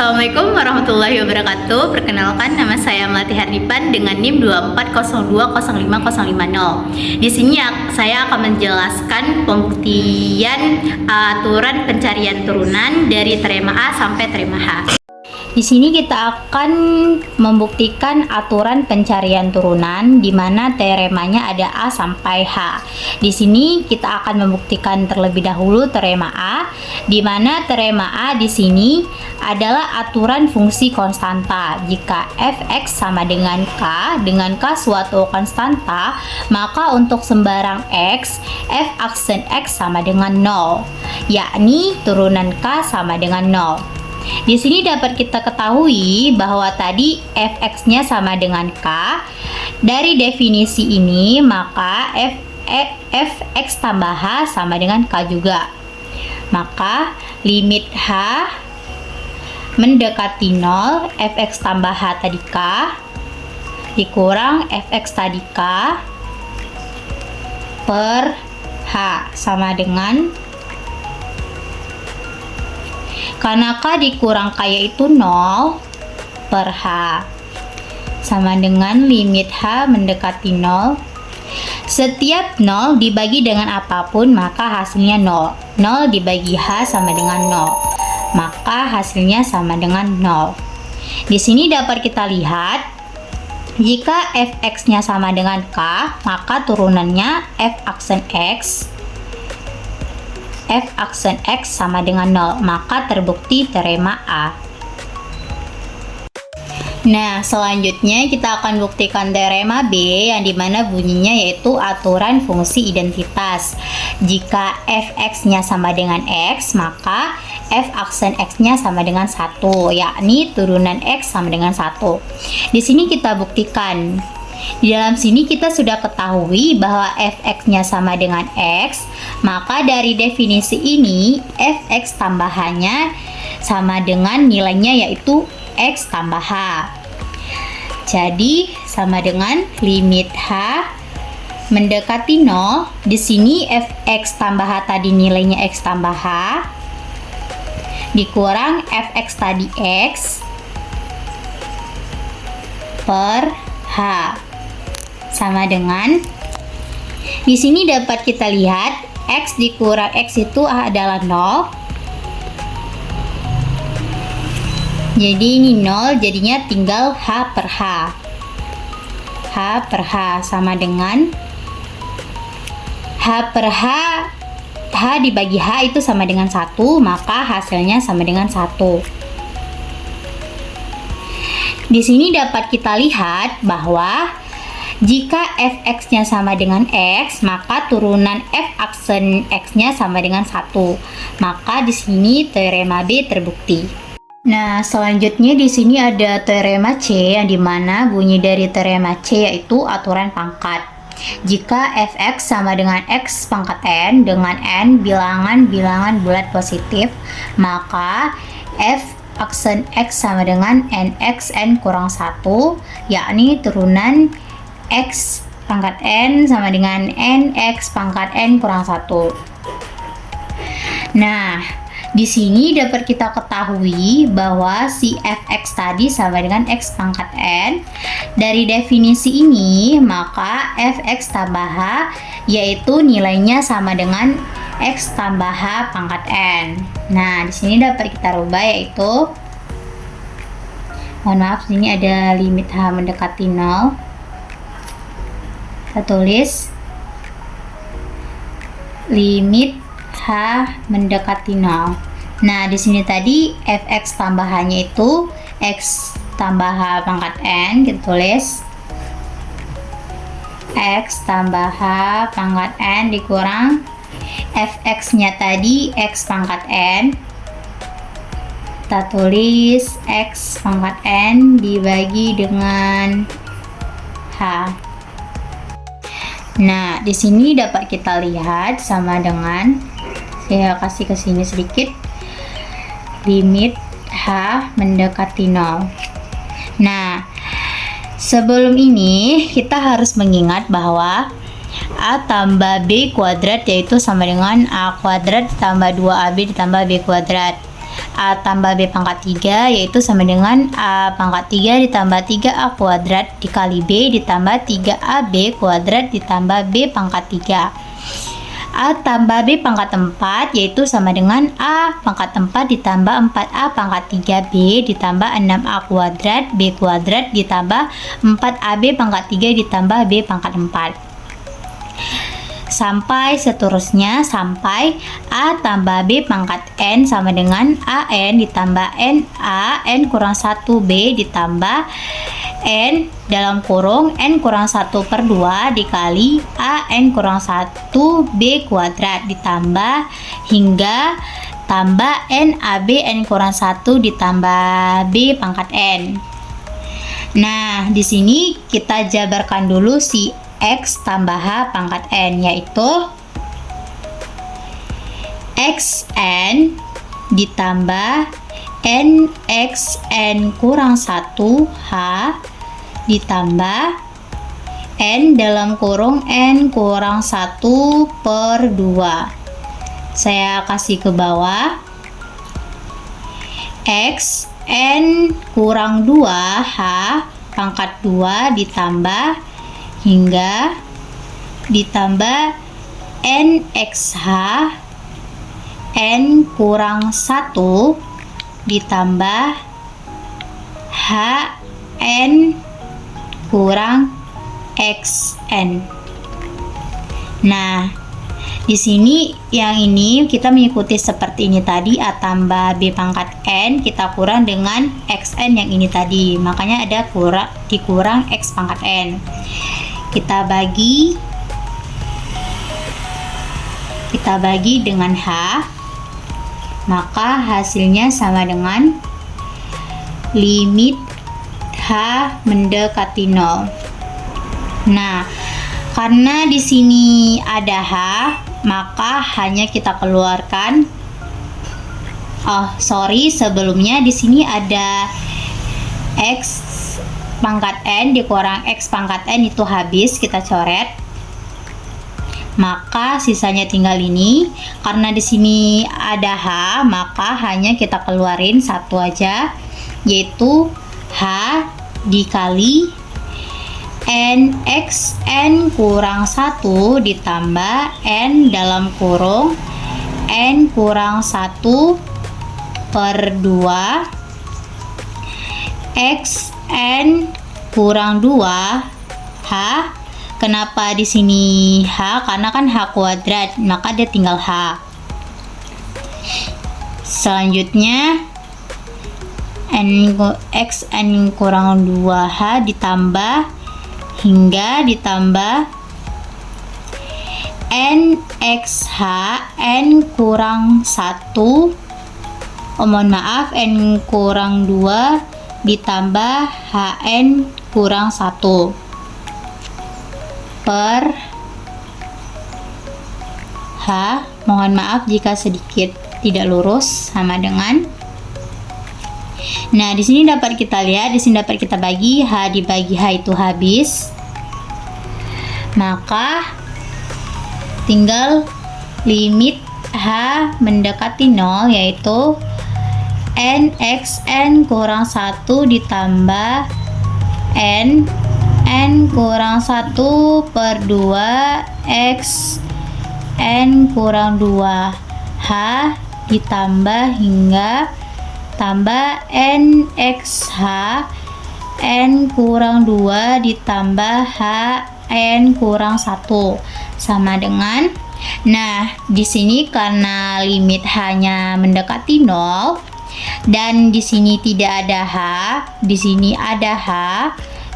Assalamualaikum warahmatullahi wabarakatuh. Perkenalkan, nama saya Melati Hardipan dengan NIM 240205050. Di sini saya akan menjelaskan pembuktian aturan pencarian turunan dari teorema A sampai teorema H. Di sini kita akan membuktikan aturan pencarian turunan di mana teoremanya ada A sampai H. Di sini kita akan membuktikan terlebih dahulu teorema A, di mana teorema A di sini adalah aturan fungsi konstanta. Jika f(x) sama dengan K suatu konstanta, maka untuk sembarang X, f aksen X sama dengan 0, yakni turunan K sama dengan 0. Di sini dapat kita ketahui bahwa tadi f(x)-nya sama dengan K. Dari definisi ini, maka f(x) tambah H sama dengan K juga. Maka limit H mendekati 0, f(x) tambah H tadi K, dikurang f(x) tadi K per H sama dengan, karena K dikurang K yaitu 0 per H, sama dengan limit H mendekati 0. Setiap 0 dibagi dengan apapun maka hasilnya 0. 0 dibagi H sama dengan 0, maka hasilnya sama dengan 0. Di sini dapat kita lihat, jika f(x)-nya sama dengan K, maka turunannya f aksen X sama dengan 0, maka terbukti teorema A. Nah, selanjutnya kita akan buktikan teorema B, yang dimana bunyinya yaitu aturan fungsi identitas. Jika f(x)-nya sama dengan X, maka f aksen X-nya sama dengan 1, yakni turunan X sama dengan 1. Di sini kita buktikan. Di dalam sini kita sudah ketahui bahwa f(x)-nya sama dengan X, maka dari definisi ini f(x) tambah H-nya sama dengan nilainya yaitu X tambah H. Jadi sama dengan limit H mendekati 0. Di sini f(x) tambah H tadi nilainya X tambah H, dikurang f(x) tadi X per H, sama dengan, di sini dapat kita lihat X dikurang X itu adalah 0. Jadi ini 0, jadinya tinggal H per H. H per H sama dengan H per H. H dibagi H itu sama dengan 1, maka hasilnya sama dengan 1. Di sini dapat kita lihat bahwa jika f(x)-nya sama dengan X, maka turunan f aksen X-nya sama dengan 1. Maka di sini teorema B terbukti. Nah, selanjutnya di sini ada teorema C, yang dimana bunyi dari teorema C yaitu aturan pangkat. Jika f(x) sama dengan X pangkat N dengan N bilangan-bilangan bulat positif, maka f aksen X sama dengan nx N kurang 1, yakni turunan X pangkat N sama dengan nx pangkat N kurang 1. Nah, di sini dapat kita ketahui bahwa si f(x) tadi sama dengan X pangkat N. Dari definisi ini, maka f(x) tambah H yaitu nilainya sama dengan X tambah H pangkat N. Nah, di sini dapat kita rubah yaitu, mohon maaf, sini ada limit H mendekati 0. Kita tulis limit H mendekati 0. Nah, di sini tadi f(x) tambah H-nya itu X tambah H pangkat N. Kita tulis X tambah H pangkat N dikurang f(x)-nya tadi X pangkat N. Kita tulis X pangkat N dibagi dengan H. Nah, di sini dapat kita lihat sama dengan, saya kasih ke sini sedikit, limit H mendekati 0. Nah, sebelum ini kita harus mengingat bahwa A tambah B kuadrat yaitu sama dengan A kuadrat ditambah 2AB ditambah B kuadrat. A tambah B pangkat 3 yaitu sama dengan A pangkat 3 ditambah 3A kuadrat dikali B ditambah 3AB kuadrat ditambah B pangkat 3. A tambah B pangkat 4 yaitu sama dengan A pangkat 4 ditambah 4A pangkat 3B ditambah 6A kuadrat B kuadrat ditambah 4AB pangkat 3 ditambah B pangkat 4. Sampai seterusnya sampai A tambah B pangkat N sama dengan AN ditambah NA N kurang 1B ditambah N dalam kurung N kurang 1 per 2 dikali A N kurang 1 B kuadrat ditambah hingga tambah NAB N kurang 1 ditambah B pangkat N. Nah, di sini kita jabarkan dulu si X tambah H pangkat N, yaitu XN ditambah NXN kurang 1 H ditambah N dalam kurung N kurang 1 per 2. Saya kasih ke bawah. XN kurang 2 H pangkat 2 ditambah hingga ditambah NXH N kurang 1 ditambah HN kurang XN. Nah, di sini yang ini kita mengikuti seperti ini tadi, A tambah B pangkat N kita kurang dengan XN yang ini tadi, makanya ada dikurang X pangkat N. Kita bagi dengan H, maka hasilnya sama dengan limit H mendekati 0. Nah, karena di sini ada H, maka hanya kita keluarkan. Sebelumnya di sini ada X pangkat N dikurang X pangkat N itu habis, kita coret. Maka sisanya tinggal ini. Karena di sini ada H, maka hanya kita keluarin satu aja, yaitu H dikali NXN kurang 1 ditambah N dalam kurung N kurang 1 per 2 XN kurang 2 H. Kenapa di sini H? Karena kan H kuadrat, maka dia tinggal H. Selanjutnya XN kurang 2H ditambah hingga ditambah NXH N kurang 1 N kurang 2 ditambah HN kurang 1 per H. Mohon maaf jika sedikit tidak lurus, sama dengan. Nah, di sini dapat kita lihat, di sini dapat kita bagi H dibagi H itu habis. Maka tinggal limit H mendekati 0, yaitu NXN kurang 1 ditambah N kurang 1 per 2 X N kurang 2 H ditambah hingga tambah NXH N kurang 2 ditambah H N kurang 1 sama dengan. Nah, di sini karena limit H-nya mendekati 0 dan di sini tidak ada H, di sini ada H,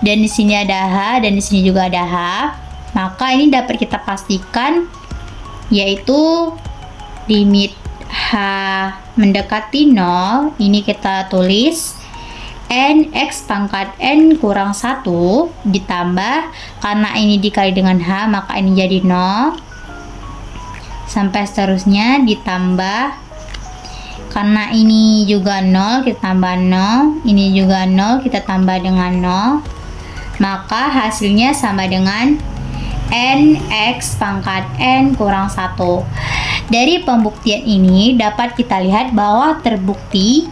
dan di sini ada H, dan di sini juga ada H, maka ini dapat kita pastikan, yaitu limit H mendekati 0, ini kita tulis NX pangkat N kurang 1 ditambah, karena ini dikali dengan H, maka ini jadi 0, sampai seterusnya ditambah. Karena ini juga 0, kita tambah 0, ini juga 0, kita tambah dengan 0, maka hasilnya sama dengan NX pangkat N kurang 1. Dari pembuktian ini dapat kita lihat bahwa terbukti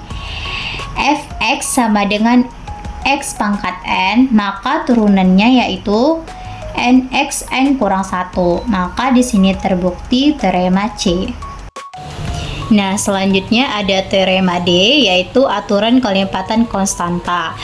fx sama dengan x pangkat n, maka turunannya yaitu nx n kurang 1. Maka di sini terbukti teorema C. Nah, selanjutnya ada teorema D, yaitu aturan kelipatan konstanta.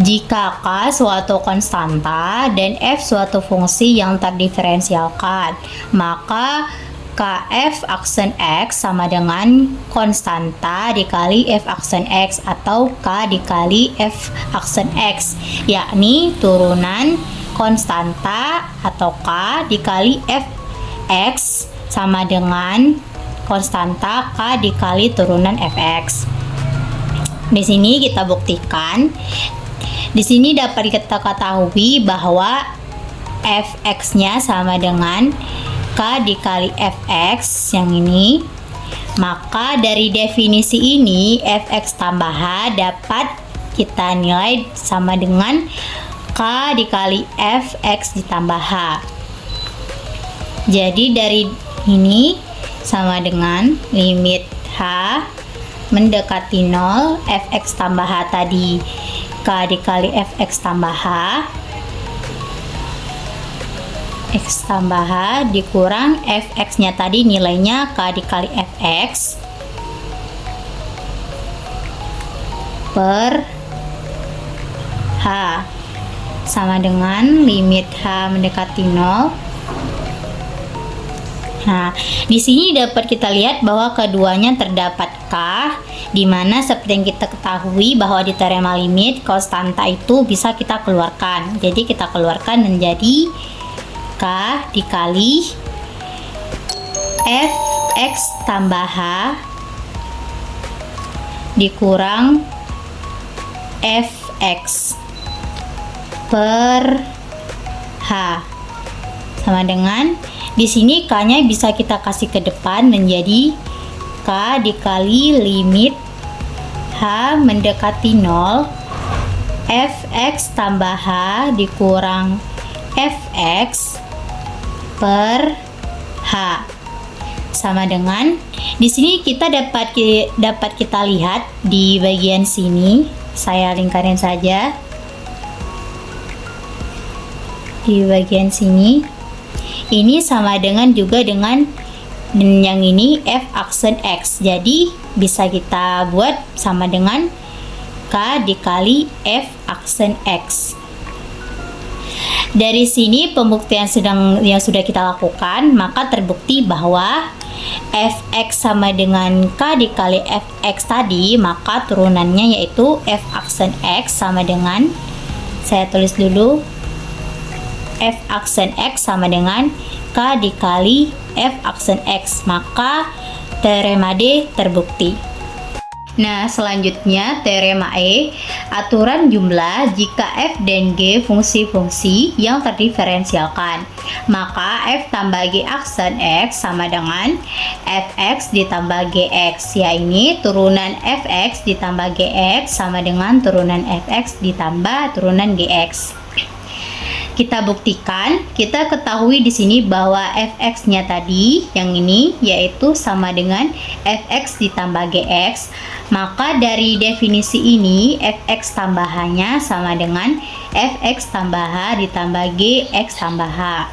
Jika K suatu konstanta dan F suatu fungsi yang terdiferensialkan, maka Kf aksen X sama dengan konstanta dikali F aksen X atau K dikali F aksen X, yakni turunan konstanta atau K dikali Fx sama dengan konstanta K dikali turunan Fx. Di sini kita buktikan. Di sini dapat kita ketahui bahwa Fx-nya sama dengan K dikali Fx yang ini. Maka dari definisi ini Fx tambah H dapat kita nilai sama dengan K dikali Fx ditambah H. Jadi dari ini sama dengan limit H mendekati 0, Fx tambah H tadi K dikali Fx tambah H, X tambah H dikurang Fx nya tadi nilainya K dikali Fx per H sama dengan limit H mendekati 0. Nah, di sini dapat kita lihat bahwa keduanya terdapat K, di mana seperti yang kita ketahui bahwa di teorema limit konstanta itu bisa kita keluarkan. Jadi kita keluarkan menjadi K dikali Fx tambah H dikurang Fx per H sama dengan di sini K-nya bisa kita kasih ke depan menjadi K dikali limit H mendekati 0 Fx tambah H dikurang Fx per H sama dengan di sini kita dapat kita lihat di bagian sini, saya lingkarin saja di bagian sini. Ini sama dengan juga dengan yang ini F aksen X, jadi bisa kita buat sama dengan K dikali F aksen X. Dari sini pembuktian yang sudah kita lakukan, maka terbukti bahwa Fx sama dengan K dikali Fx tadi, maka turunannya yaitu F aksen X sama dengan, saya tulis dulu, F aksen X sama dengan K dikali F aksen X, maka teorema D terbukti. Nah, selanjutnya teorema E, aturan jumlah jika F dan G fungsi-fungsi yang terdiferensialkan, maka F tambah G aksen X sama dengan Fx ditambah Gx, yakni turunan Fx ditambah Gx sama dengan turunan Fx ditambah turunan Gx. Kita buktikan, kita ketahui di sini bahwa Fx-nya tadi yang ini yaitu sama dengan Fx ditambah Gx, maka dari definisi ini Fx tambahannya sama dengan Fx tambah H ditambah Gx tambah H.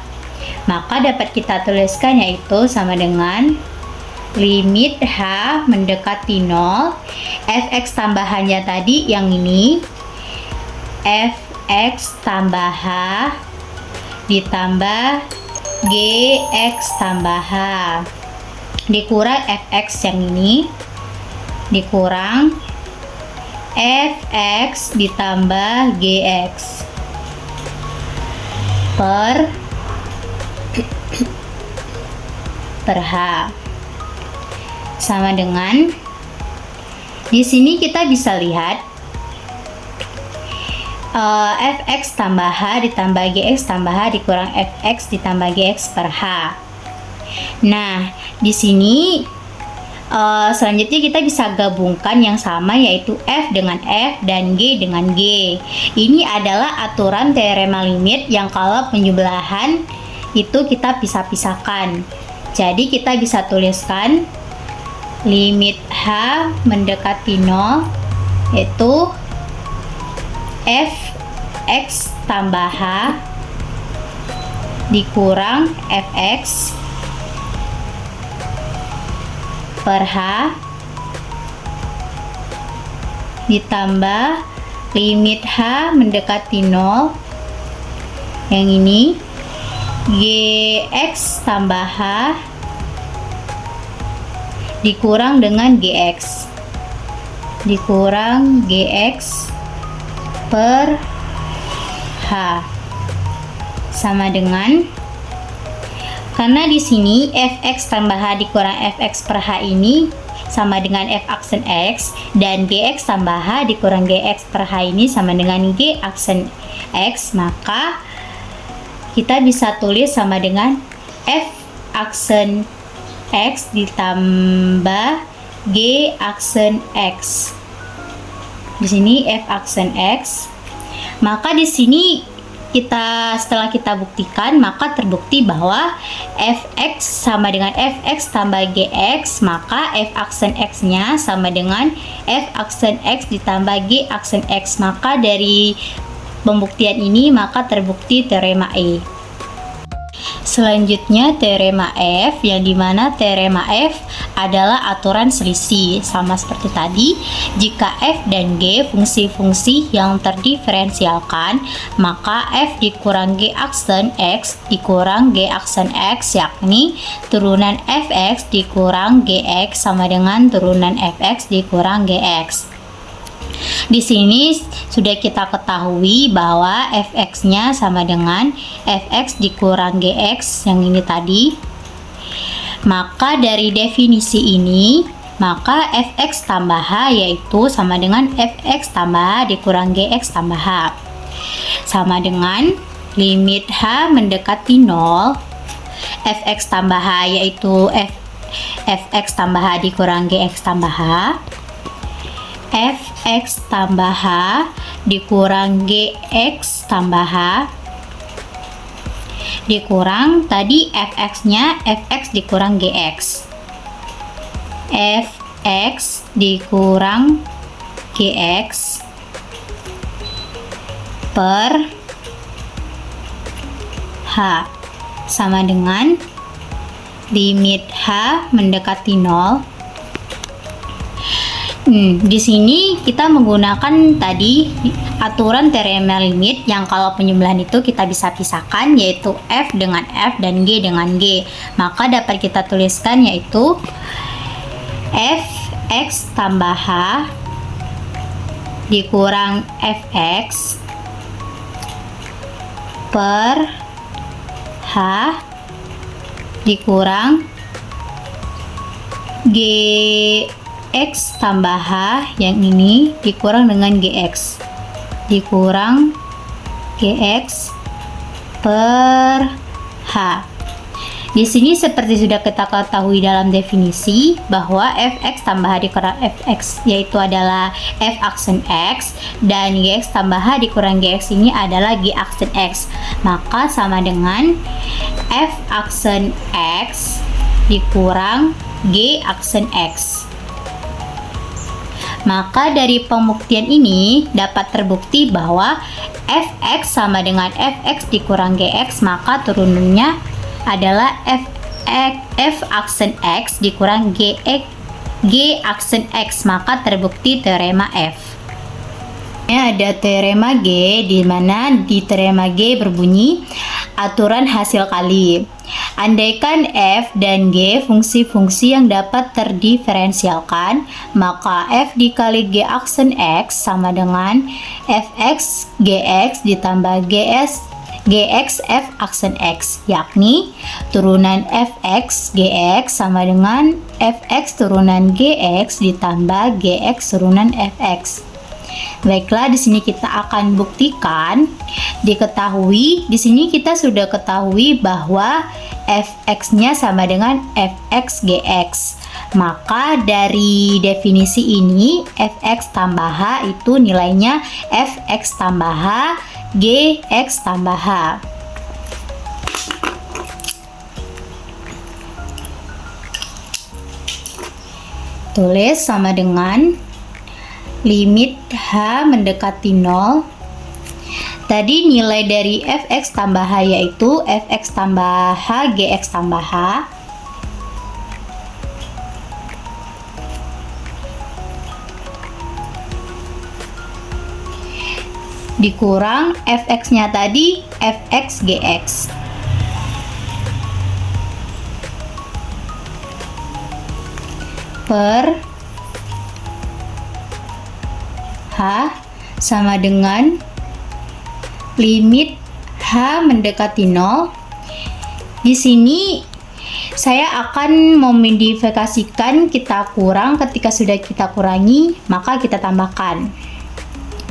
Maka dapat kita tuliskan yaitu sama dengan limit H mendekati 0, Fx tambahannya tadi yang ini Fx tambah H ditambah Gx tambah H dikurang Fx yang ini dikurang Fx ditambah Gx per H sama dengan di sini kita bisa lihat Fx tambah H ditambah Gx tambah H dikurang Fx ditambah Gx per H. Nah, di sini selanjutnya kita bisa gabungkan yang sama yaitu F dengan F dan G dengan G. Ini adalah aturan teorema limit yang kalau penjumlahan itu kita pisah-pisahkan. Jadi kita bisa tuliskan limit H mendekati 0 yaitu fx tambah H dikurang fx per H ditambah limit H mendekati 0 yang ini gx tambah H dikurang dengan gx dikurang gx per H sama dengan, karena di sini fx tambah H dikurang fx per H ini sama dengan f aksen x, dan gx tambah H dikurang gx per H ini sama dengan g aksen x, maka kita bisa tulis sama dengan f aksen x ditambah g aksen x. Di sini f aksen x. Maka di sini setelah kita buktikan, maka terbukti bahwa fx sama dengan fx tambah gx, maka f aksen x-nya sama dengan f aksen x ditambah g aksen x. Maka dari pembuktian ini maka terbukti teorema E. Selanjutnya teorema F, yang dimana teorema F adalah aturan selisih. Sama seperti tadi, jika f dan g fungsi-fungsi yang terdiferensialkan, maka f dikurang g aksen x dikurang g aksen x, yakni turunan fx dikurang gx sama dengan turunan fx dikurang gx. Di sini sudah kita ketahui bahwa fx-nya sama dengan fx dikurang gx yang ini tadi. Maka dari definisi ini, maka fx tambah h yaitu sama dengan fx tambah h dikurang gx tambah h. Sama dengan limit h mendekati 0, fx tambah h yaitu fx tambah h dikurang gx tambah h. fx tambah h dikurang gx tambah h dikurang tadi fx-nya fx dikurang gx, fx dikurang gx per h sama dengan limit h mendekati 0. Di sini kita menggunakan tadi aturan teorema limit yang kalau penjumlahan itu kita bisa pisahkan, yaitu f dengan f dan g dengan g. Maka dapat kita tuliskan yaitu fx tambah h dikurang fx per h dikurang gx tambah h yang ini dikurang dengan gx dikurang gx per h. Di sini seperti sudah kita ketahui dalam definisi bahwa fx tambah h dikurang fx yaitu adalah f aksen x, dan gx tambah h dikurang gx ini adalah g aksen x. Maka sama dengan f aksen x dikurang g aksen x. Maka dari pembuktian ini dapat terbukti bahwa fx sama dengan fx dikurang gx, maka turunannya adalah f aksen x dikurang g aksen x. Maka terbukti teorema F. Ada teorema G, di mana di teorema G berbunyi aturan hasil kali. Andaikan f dan g fungsi-fungsi yang dapat terdiferensialkan, maka f dikali g aksen x sama dengan fx gx ditambah gx f aksen x, yakni turunan fx gx sama dengan fx turunan gx ditambah gx turunan fx. Baiklah, di sini kita akan buktikan. Diketahui, di sini kita sudah ketahui bahwa fx-nya sama dengan fx gx. Maka dari definisi ini fx tambah h itu nilainya fx tambah h gx tambah h. tulis sama dengan limit H mendekati 0. Tadi nilai dari fx tambah H yaitu fx tambah H gx tambah H dikurang fx-nya tadi fx gx. Per H sama dengan limit H mendekati 0. Di sini saya akan memodifikasikan kita kurang. Ketika sudah kita kurangi, maka kita tambahkan.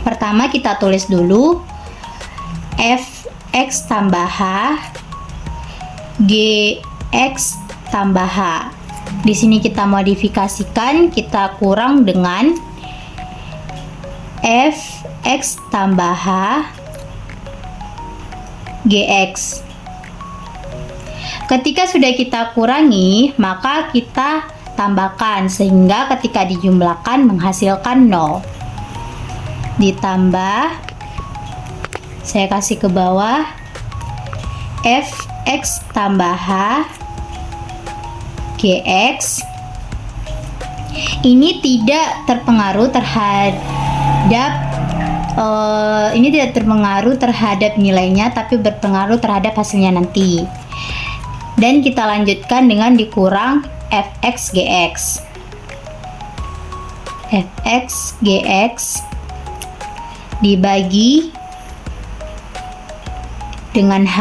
Pertama kita tulis dulu fx tambah H gx tambah H. Di sini kita modifikasikan, kita kurang dengan fx tambah H gx. Ketika sudah kita kurangi, maka kita tambahkan sehingga ketika dijumlahkan menghasilkan 0. Ditambah, saya kasih ke bawah fx tambah H gx. Ini tidak terpengaruh terhadap nilainya, tapi berpengaruh terhadap hasilnya nanti. Dan kita lanjutkan dengan dikurang fx gx. Fx gx dibagi dengan H.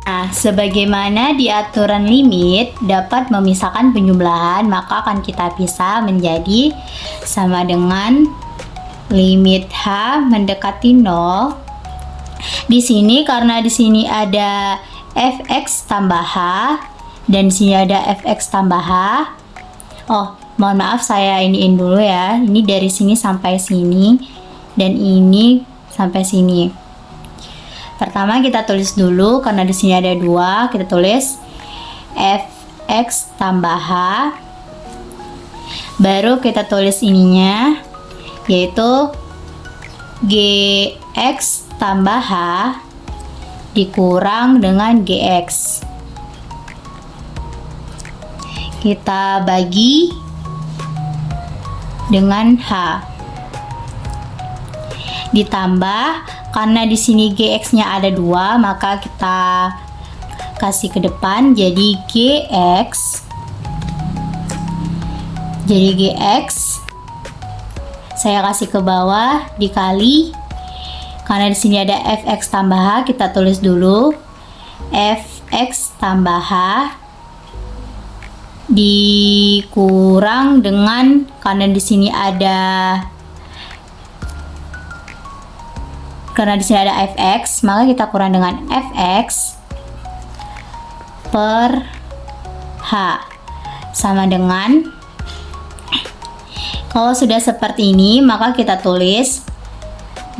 Nah, sebagaimana di aturan limit dapat memisahkan penjumlahan, maka akan kita pisah menjadi sama dengan limit H mendekati 0. Di sini karena di sini ada fx tambah H dan di sini ada fx tambah H. Oh, mohon maaf saya iniin dulu ya. Ini dari sini sampai sini dan ini sampai sini. Pertama kita tulis dulu karena di sini ada 2, kita tulis fx tambah H. Baru kita tulis ininya yaitu gx tambah H dikurang dengan gx. Kita bagi dengan H. Ditambah karena di sini gx-nya ada 2, maka kita kasih ke depan jadi gx. Jadi gx saya kasih ke bawah dikali karena di sini ada fx tambah H, kita tulis dulu fx tambah H dikurang dengan karena di sini ada fx, maka kita kurang dengan fx per H sama dengan, kalau sudah seperti ini maka kita tulis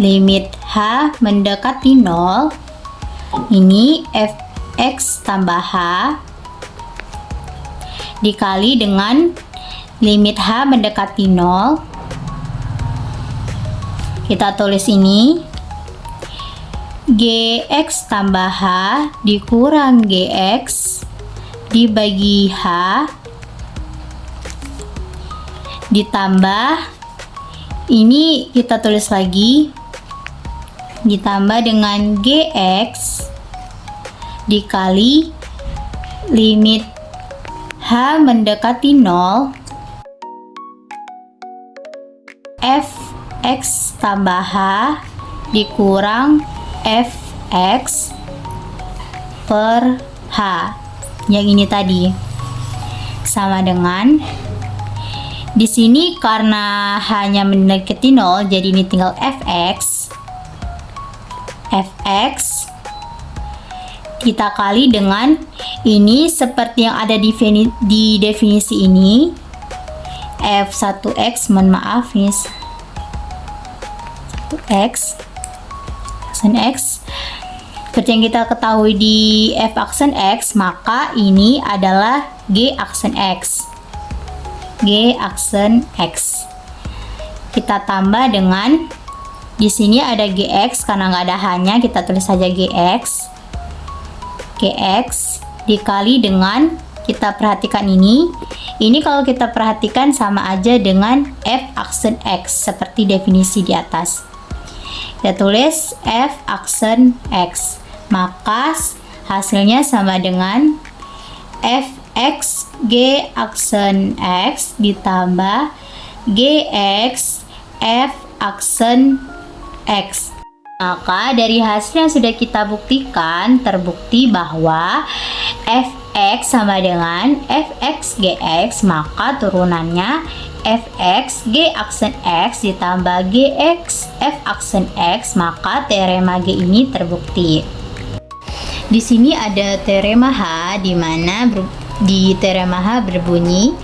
limit H mendekati 0 ini fx tambah H dikali dengan limit H mendekati 0. Kita tulis ini gx tambah H dikurang gx dibagi H ditambah ini kita tulis lagi ditambah dengan gx dikali limit H mendekati 0 fx tambah H dikurang fx per H yang ini tadi sama dengan, di sini karena hanya mendekati 0 jadi ini tinggal fx kita kali dengan ini seperti yang ada di definisi ini f1x, mohon maaf ini 1x aksen x seperti yang kita ketahui di f aksen x, maka ini adalah g aksen x. G aksen X. Kita tambah dengan, di sini ada GX, karena nggak ada H-nya, kita tulis saja GX. GX dikali dengan, kita perhatikan ini kalau kita perhatikan sama aja dengan F aksen X, seperti definisi di atas. Kita tulis F aksen X, maka hasilnya sama dengan Fx G aksen X ditambah GX F aksen X. Maka dari hasil yang sudah kita buktikan, terbukti bahwa Fx sama dengan Fx Gx, maka turunannya Fx G aksen X ditambah Gx F aksen X, maka teorema G ini terbukti. Di sini ada teorema H, di mana di teorema H berbunyi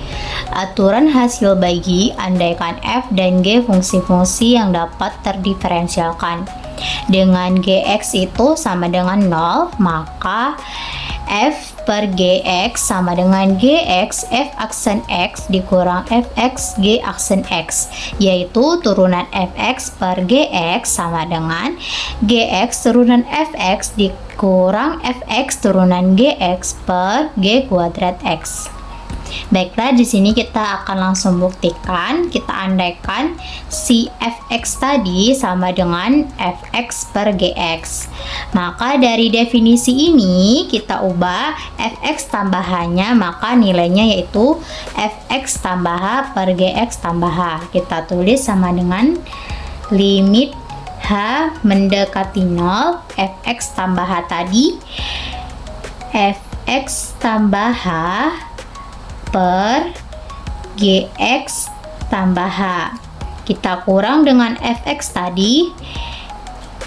aturan hasil bagi andaikan F dan G fungsi-fungsi yang dapat terdiferensialkan. Dengan Gx itu sama dengan 0, maka F per Gx sama dengan Gx F aksen X dikurang Fx G aksen X, yaitu turunan Fx per Gx sama dengan Gx turunan Fx dikurang Fx turunan Gx per G kuadrat X. Baiklah, di sini kita akan langsung buktikan. Kita andaikan si Fx tadi sama dengan Fx per Gx. Maka dari definisi ini kita ubah Fx tambah H-nya, maka nilainya yaitu Fx tambah H per Gx tambah H. Kita tulis sama dengan limit H mendekati 0, Fx tambah H tadi Fx tambah H per Gx tambah H. Kita kurang dengan Fx tadi,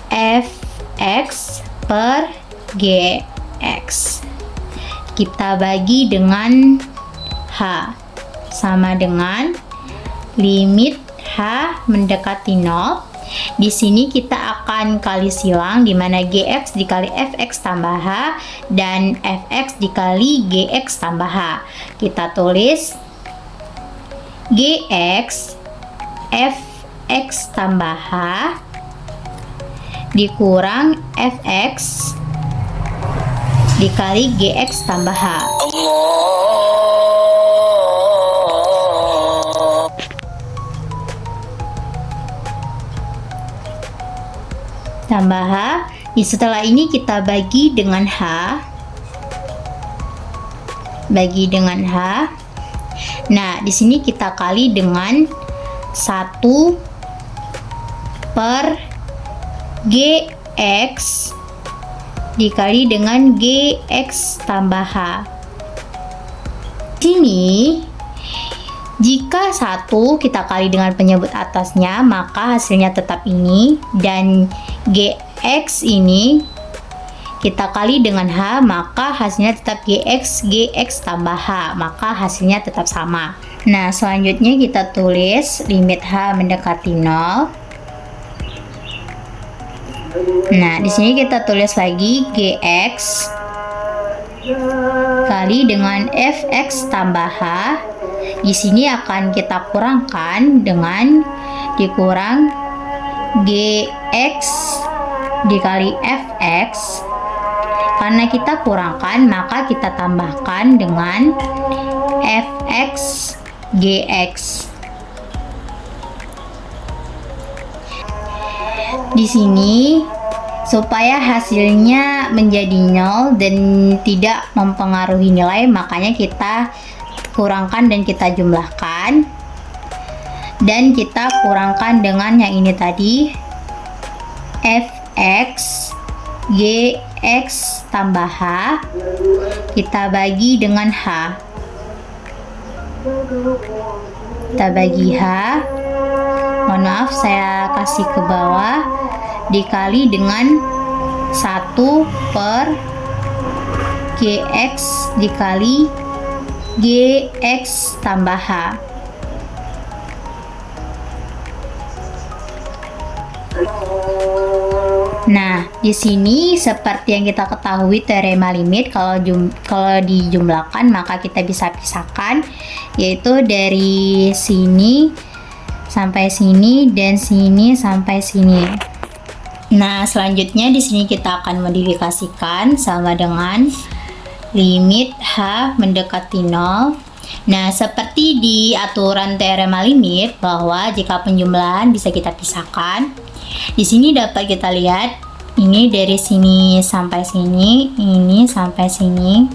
Fx per Gx. Kita bagi dengan H, sama dengan limit H mendekati 0. Di sini kita akan kali silang, di mana Gx dikali Fx tambah H dan Fx dikali Gx tambah H. Kita tulis Gx Fx tambah H dikurang Fx dikali Gx tambah H. Tambah H. Setelah ini kita bagi dengan H. Bagi dengan H. Nah, di sini kita kali dengan 1 per Gx dikali dengan Gx tambah H. Sini jika 1 kita kali dengan penyebut atasnya, maka hasilnya tetap ini, dan Gx ini kita kali dengan H, maka hasilnya tetap Gx tambah H, maka hasilnya tetap sama. Nah, selanjutnya kita tulis limit H mendekati 0. Nah, di sini kita tulis lagi Gx kali dengan Fx tambah H. Di sini akan kita kurangkan dengan dikurang Gx dikali Fx. Karena kita kurangkan, maka kita tambahkan dengan Fx Gx. Di sini supaya hasilnya menjadi 0 dan tidak mempengaruhi nilai, makanya kita kurangkan dan kita jumlahkan, dan kita kurangkan dengan yang ini tadi, Fx Gx tambah H, kita bagi dengan H, kita bagi H, mohon maaf saya kasih ke bawah, dikali dengan 1 per Gx dikali Gx tambah H. Nah, di sini seperti yang kita ketahui teorema limit, kalau dijumlahkan maka kita bisa pisahkan, yaitu dari sini sampai sini dan sini sampai sini. Nah, selanjutnya di sini kita akan modifikasikan sama dengan limit H mendekati 0. Nah, seperti di aturan teorema limit bahwa jika penjumlahan bisa kita pisahkan. Di sini dapat kita lihat ini dari sini sampai sini, ini sampai sini.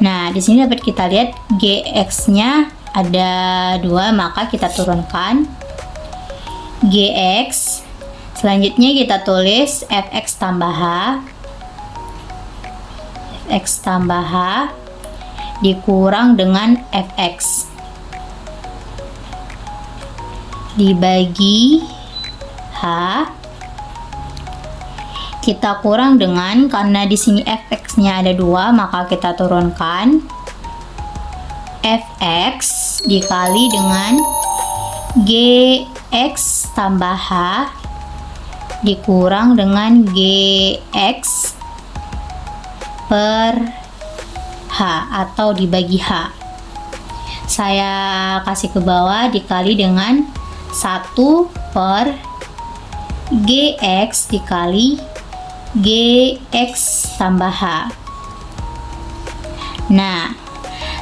Nah, di sini dapat kita lihat GX-nya ada 2, maka kita turunkan GX. Selanjutnya kita tulis Fx tambah H. Fx tambah H dikurang dengan Fx dibagi H, kita kurang dengan, karena di sini Fx-nya ada 2, maka kita turunkan Fx dikali dengan Gx tambah H dikurang dengan Gx per H atau dibagi H. Saya kasih ke bawah dikali dengan 1 per Gx dikali Gx tambah H. Nah,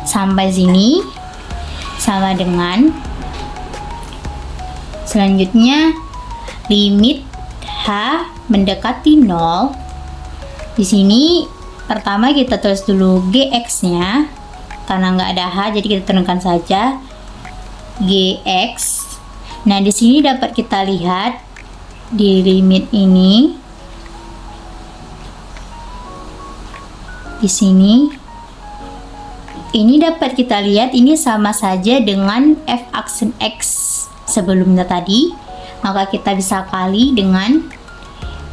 sampai sini sama dengan selanjutnya limit H mendekati 0. Di sini pertama kita tulis dulu Gx-nya, karena nggak ada H jadi kita turunkan saja Gx. Nah, di sini dapat kita lihat di limit ini, di sini ini dapat kita lihat ini sama saja dengan f aksen x sebelumnya tadi, maka kita bisa kali dengan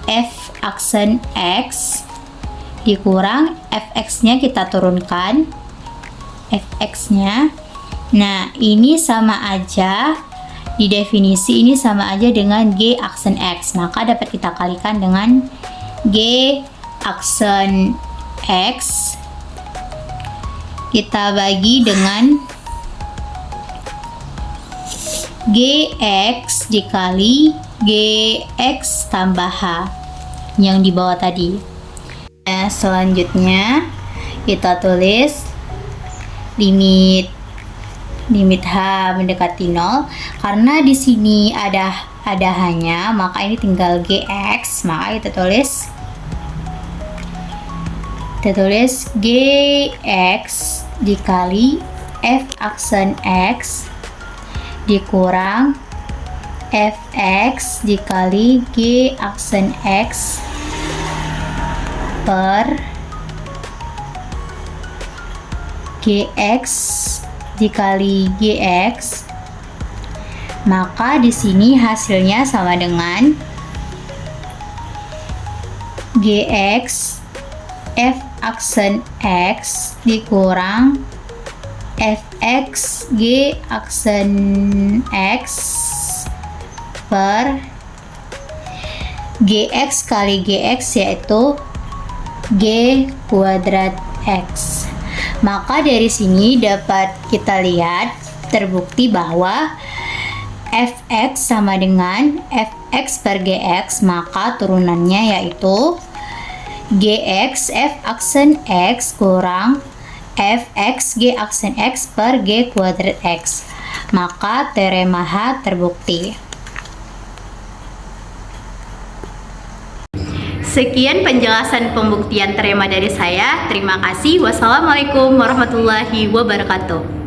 f aksen x dikurang fx-nya kita turunkan fx-nya. Nah, ini sama aja di definisi, ini sama aja dengan g aksen x, maka dapat kita kalikan dengan g aksen x kita bagi dengan Gx dikali Gx tambah H yang di bawah tadi. Nah, selanjutnya kita tulis limit H mendekati 0. Karena di sini ada H-nya, maka ini tinggal Gx, maka kita tulis Gx dikali f aksen x dikurang fx dikali g aksen x per gx dikali gx. Maka di sini hasilnya sama dengan gx f aksen x dikurang fx g aksen x per gx kali gx, yaitu g kuadrat x. Maka dari sini dapat kita lihat terbukti bahwa fx sama dengan fx per gx, maka turunannya yaitu Gx f aksen x kurang fx g aksen x per g kuadrat x. Maka teorema H terbukti. Sekian penjelasan pembuktian teorema dari saya. Terima kasih. Wassalamualaikum warahmatullahi wabarakatuh.